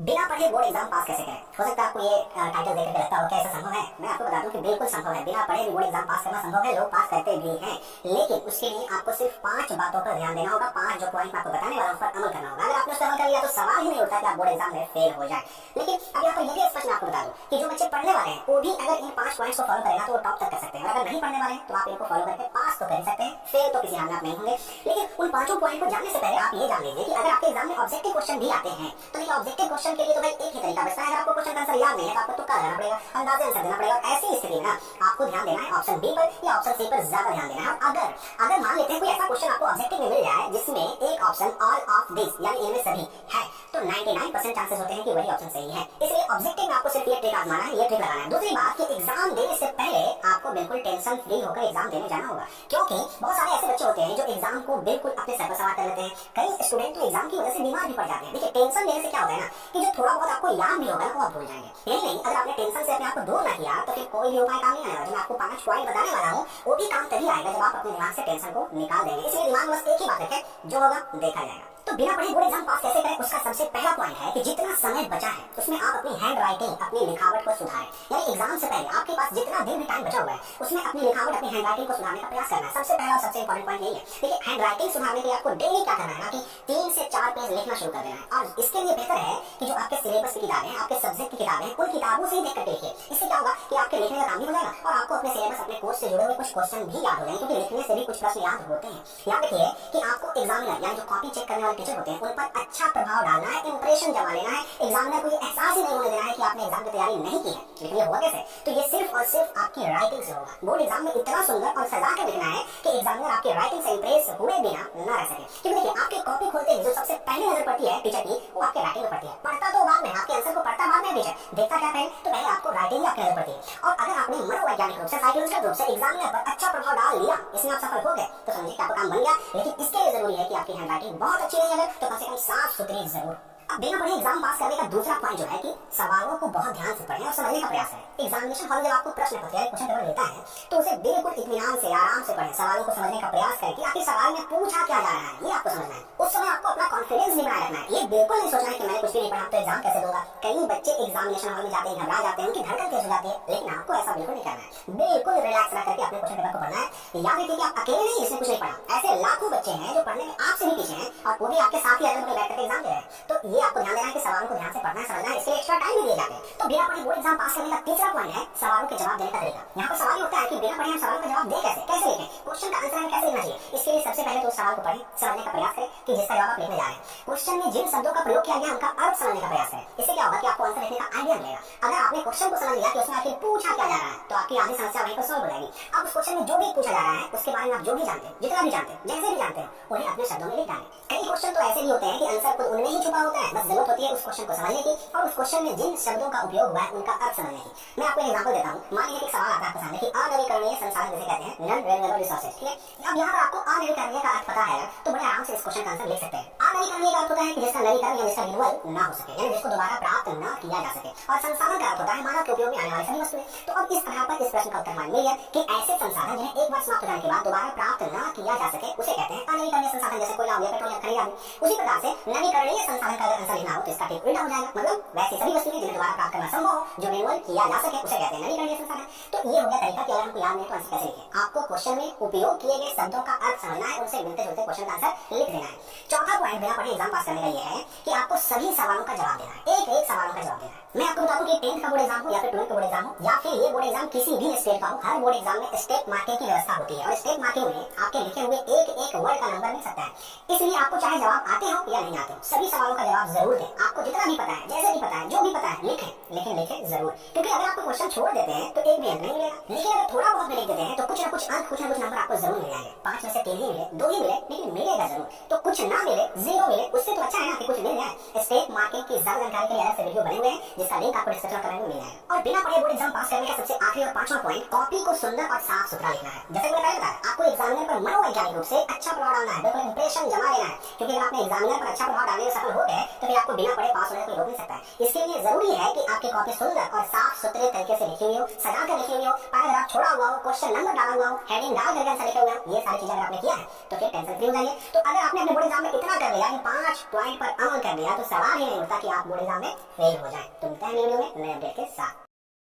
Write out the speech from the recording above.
बिना पढ़े board exam पास कैसे करें? हो सकता है आपको ये टाइटल देख के लगता हो क्या ऐसा संभव है? मैं आपको बता दूं कि बिल्कुल संभव है। बिना पढ़े भी बोर्ड एग्जाम पास करना संभव है, लोग पास करते भी हैं। लेकिन उसके लिए आपको सिर्फ 5 बातों पर ध्यान देना होगा। 5 जो पॉइंट मैं आपको बताने वाला हूं उस पर अमल करना होगा। अगर आपने उस पर अमल कर लिया तो सवाल ही नहीं उठता कि आप बोर्ड एग्जाम में फेल हो जाए। लेकिन अब यहाँ पर ये भी स्पष्ट मैं आपको बता दूं कि जो बच्चे पढ़ने वाले हैं वो भी अगर इन 5 पॉइंट्स को फॉलो करेगा तो वो टॉप तक कर सकते हैं। और अगर नहीं पढ़ने वाले हैं तो आप इनको फॉलो करके पास तो कर ही सकते हैं, फेल तो किसी हाल में आप नहीं होंगे। लेकिन उन 5 पॉइंट को जानने से पहले आप ये जान लीजिए कि अगर आपके एग्जाम में ऑब्जेक्टिव क्वेश्चन भी आते हैं तो देखिए ऑब्जेक्टिव क्वेश्चन के लिए तो भाई एक ही तरीका बचता है। अगर आपको क्वेश्चन का आंसर याद नहीं है तो आपको तुक्का लगाना पड़ेगा, अंदाजे आंसर देना पड़ेगा। ऐसी स्थिति में आपको ध्यान देना है ऑप्शन बी पर या ऑप्शन सी पर ज्यादा ध्यान देना है। और अगर मान लेते हैं कोई ऐसा क्वेश्चन आपको ऑब्जेक्टिव में मिल जाए जिसमें एक ऑप्शन ऑल ऑफ दिस यानी इनमें सभी है तो 99% चांसेस होते हैं कि वही ऑप्शन सही है। इसलिए ऑब्जेक्टिव में आपको सिर्फ ये ट्रिक आजमाना है, ये ट्रिक लगाना है। दूसरी बात कि एग्जाम देने से पहले आपको बिल्कुल टेंशन फ्री होकर एग्जाम देने जाना होगा, क्योंकि बहुत सारे ऐसे बच्चे होते हैं जो एग्जाम को बिल्कुल अपने सर पर सवार कर लेते हैं। कई स्टूडेंट तो एग्जाम की वजह से बीमार भी पड़ जाते हैं। देखिए टेंशन लेने से क्या होता है ना कि जो थोड़ा बहुत आपको याद भी होगा ना वो आप भूल जाएंगे। यही नहीं, अगर आपने टेंशन से अपने आप को दूर ना किया तो फिर कोई भी उपाय काम नहीं आएगा। जो मैं आपको 5 पॉइंट बताने वाला हूँ वो भी काम तभी आएगा जब आप अपने दिमाग से टेंशन को निकाल देंगे। इसलिए दिमाग में बस एक ही बात रखें, जो होगा देखा जाएगा। तो बिना पढ़े बोर्ड एग्जाम पास कैसे करें उसका सबसे पहला पॉइंट है कि जितना समय बचा है उसमें आप अपनी हैंड राइटिंग, अपनी लिखावट को सुधारें। यानी एग्जाम से पहले आपके पास जितना दिन भी टाइम बचा हुआ है उसमें अपनी लिखावट, अपनी हैंड राइटिंग को सुधारने का प्रयास करना है। सबसे पहला और सबसे इंपॉर्टेंट पॉइंट यही है। देखिए हैंड राइटिंग सुधारने के लिए आपको डेली क्या करना है ना कि 3 से 4 पेज लिखना शुरू कर देना है। और इसके लिए बेहतर है कि जो आपके सिलेबस की किताबें हैं, आपके सब्जेक्ट की किताबें हैं, उन किताबों से ही देख कर लिखिए। इससे क्या होगा कि आपके लिखने का काम भी हो जाएगा और आपको अपने सिलेबस, अपने कोर्स से जुड़े हुए कुछ क्वेश्चन भी याद हो जाएंगे, क्योंकि लिखने से भी कुछ प्रश्न याद होते हैं। याद रखिए कि आपको एग्जामिनर यानी जो कॉपी चेक करने वाले टीचर होते हैं उन पर अच्छा प्रभाव डालना है, इंप्रेशन जमा लेना है। एग्जामिनर को ये एहसास ही नहीं होने देना है कि आपने एग्जाम की तैयारी नहीं की है। लेकिन ये होगा कैसे? तो ये सिर्फ और सिर्फ आपकी राइटिंग से होगा। बोर्ड एग्जाम में इतना सुंदर और सजा के लिखना है कि एग्जामिनर आपकी राइटिंग से इंप्रेस हुए बिना न रह सके। क्योंकि देखिए आपके कॉपी खोलते ही जो सबसे पहले नजर पड़ती है टीचर की वो आपके राइटिंग में पड़ती है। पढ़ता तो बाद में, आपके आंसर को पढ़ता बाद में टीचर, देखता क्या पहले? तो पहले आपको राइटिंग ही आपकी नजर पड़ती है। और अगर आपने मनोवैज्ञानिक रूप से, साइकोलॉजिकल रूप से एग्जामिनर पर अच्छा प्रभाव डाल लिया, इसमें आप सफल हो गए तो समझिए कि आपका काम बन गया। लेकिन इसके लिए जरूरी है कि आपकी हैंड राइटिंग बहुत अच्छी नहीं है तो कम से कम साफ सुथरी जरूर। अब बिना पढ़े एग्जाम पास करने का दूसरा पॉइंट जो है कि सवालों को बहुत ध्यान से पढ़ें और समझने का प्रयास करें। एग्जामिनेशन हॉल जब आपको प्रश्न पत्र या क्वेश्चन पेपर देता है तो उसे बिल्कुल इत्मीनान से, आराम से पढ़ें। सवालों को समझने का प्रयास करें कि आखिर सवाल में पूछा क्या जा रहा है, ये आपको समझना है। उस समय आपको अपना कॉन्फिडेंस भी बनाए रखना है। ये बिल्कुल नहीं सोचना है कि मैंने कुछ भी नहीं पढ़ा तो एग्जाम कैसे दूंगा। कई बच्चे एग्जामिनेशन हॉल में जाते हैं, घबरा जाते हैं, उनकी धड़कन तेज हो जाती है। लेकिन आपको ऐसा बिल्कुल नहीं करना है। बिल्कुल रिलैक्स रह करके अपने क्वेश्चन पेपर को पढ़ना है। याद रखिए कि आप अकेले नहीं जिसने कुछ नहीं पढ़ा। ऐसे लाखों बच्चे हैं जो पढ़ने में आपसे भी पीछे हैं और वो भी आपके साथ ही अगर बैठ करके एग्जाम दे रहे हैं। तो ये आपको ध्यान देना है कि सवालों को ध्यान से पढ़ना है, समझना है। इसके लिए एक्स्ट्रा टाइम भी दिए जाते हैं। तो बिना पढ़े बोर्ड एग्जाम पास करने का तीसरा पॉइंट है सवालों के जवाब देने का तरीका। यहाँ पर सवाल ये होता है कि बिना पढ़े हम सवालों का जवाब दे कैसे लिखें, क्वेश्चन का आंसर हमें कैसे लिखना चाहिए। इसके लिए सबसे पहले तो सवाल को पढ़ें, समझने का प्रयास करें कि जिसका जवाब आप लिखने जा रहे हैं। क्वेश्चन में जिन शब्दों का प्रयोग किया गया उनका अर्थ समझने का प्रयास करें। इससे क्या होगा कि आपको आंसर लिखने का आइडिया मिलेगा। अगर आपने क्वेश्चन को समझ लिया कि उसमें आखिर पूछा क्या जा रहा है तो आपकी आधी समस्या वहीं पर सॉल्व हो जाएगी। अब उस क्वेश्चन में जो भी पूछा जा रहा है उसके बारे में आप जो भी जानते हैं, जितना भी जानते हैं, जैसे भी जानते हैं, उन्हें अपने शब्दों में लिख डालें। कई क्वेश्चन तो ऐसे भी होते हैं कि आंसर खुद उनमें ही छुपा होता है, बस जरूरत होती है उस क्वेश्चन को समझने की और उस क्वेश्चन में जिन शब्दों का उपयोग हुआ है उनका अर्थ समझने की। मैं आपको एक एग्जांपल देता हूं। मान लीजिए एक सवाल आता है आपके सामने कि अनवीकरणीय संसाधन जिसे कहते हैं, नॉन रिन्यूएबल रिसोर्सेज, ठीक है। अब यहाँ पर आपको अनवीकरणीय का अर्थ पता है तो बड़े आराम से इस क्वेश्चन का आंसर लिख सकते हैं। अनवीकरणीय का अर्थ होता है कि जिसका नवीकरण या जिसका रिन्यूअल ना हो सके, यानी जिसको दोबारा प्राप्त ना किया जा सके। और संसाधन का अर्थ होता है मानव के उपयोग में आने वाली सभी वस्तुएं। तो अब इस आधार पर इस प्रश्न का उत्तर मान लिया कि ऐसे संसाधन जिन्हें एक बार समाप्त हो जाने के बाद दोबारा प्राप्त ना किया जा सके उसे कहते हैं अनवीकरणीय संसाधन। जैसे कोयला हो गया, पेट्रोल या खनिज आदि। उसी प्रकार से नवीकरणीय संसाधन का अगर आंसर लिखना हो तो इसका ठीक उल्टा हो जाएगा। मतलब वैसी सभी वस्तुएं जिन्हें दोबारा प्राप्त करना संभव हो, जो रिन्यूअल किया जा सके उसे कहते हैं नवीकरणीय संसाधन। तो ये हो गया तरीका कि अगर हमको याद नहीं तो आंसर कैसे लिखें। आपको क्वेश्चन में उपयोग किए गए शब्दों का अर्थ समझना है, उनसे मिलते जुलते क्वेश्चन का आंसर लिख देना है। चौथा पॉइंट बिना पढ़े एग्जाम पास करने का ये है कि आपको सभी सवालों का जवाब देना है, एक सवालों का जवाब देना है। मैं आपको बता दूं कि 10th का बोर्ड एग्जाम हो या फिर 12th का बोर्ड एग्जाम हो या फिर ये बोर्ड एग्जाम किसी भी स्टेट का हो, हर बोर्ड एग्जाम में स्टेप मार्किंग की व्यवस्था होती है और स्टेप मार्किंग में आपके लिखे हुए एक वर्ड का नंबर मिल सकता है। इसलिए आपको चाहे जवाब आते हो या नहीं आते हो, सभी सवालों का जवाब जरूर दें। आपको जितना भी पता है, जैसे भी पता है, जो भी पता है लिखें जरूर। क्योंकि अगर आपको क्वेश्चन छोड़ देते हैं तो एक भी अंक नहीं मिलेगा। लेकिन अगर थोड़ा बहुत भी लिख देते हैं तो कुछ ना कुछ अंक, कुछ ना कुछ नंबर आपको जरूर मिल जाएंगे। 5 में से 3 ही मिले, 2 ही मिले, लेकिन मिलेगा जरूर। तो कुछ ना मिले, 0 मिले, उससे तो अच्छा है ना कि कुछ मिल जाए। स्टेप मार्किंग की ज्यादा जानकारी के लिए अलग से वीडियो बने हुए हैं जिसका लिंक आपको डिस्क्रिप्शन में मिल जाएगा। और बिना पढ़े बोर्ड एग्जाम पास करने का सबसे आखिरी और 5वां पॉइंट, कॉपी को सुंदर और साफ सुथरा लिखना है। जैसे मैंने बताया आपको एग्जामिनर पर मनोवैज्ञानिक रूप से अच्छा प्रभाव डालना है, बिल्कुल इंप्रेशन जमा लेना है। क्योंकि अगर आपने एग्जामिनर पर अच्छा प्रभाव डालने में सफल हो गए तो फिर आपको बिना पढ़े पास होने का कोई रोक नहीं सकता है। इसके लिए जरूरी है कि आपकी कॉपी सुंदर और साफ सुथरे तरीके से लिखी हुई हो, सजा कर लिखी हुई हो, पैराग्राफ छोड़ा हुआ हो, क्वेश्चन नंबर डाला हुआ हो, हेडिंग डाल करके आंसर लिखे हुए हो। ये सारी चीजें अगर आपने किया है तो फिर टेंशन फ्री हो जाइए। तो अगर आपने अपने बोर्ड एग्जाम में इतना कर लिया, ये 5 पॉइंट पर अमल कर लिया, तो सवाल ही नहीं उठता कि आप बोर्ड एग्जाम में फेल हो जाए। तो मिलते हैं वीडियो में नए अपडेट के साथ।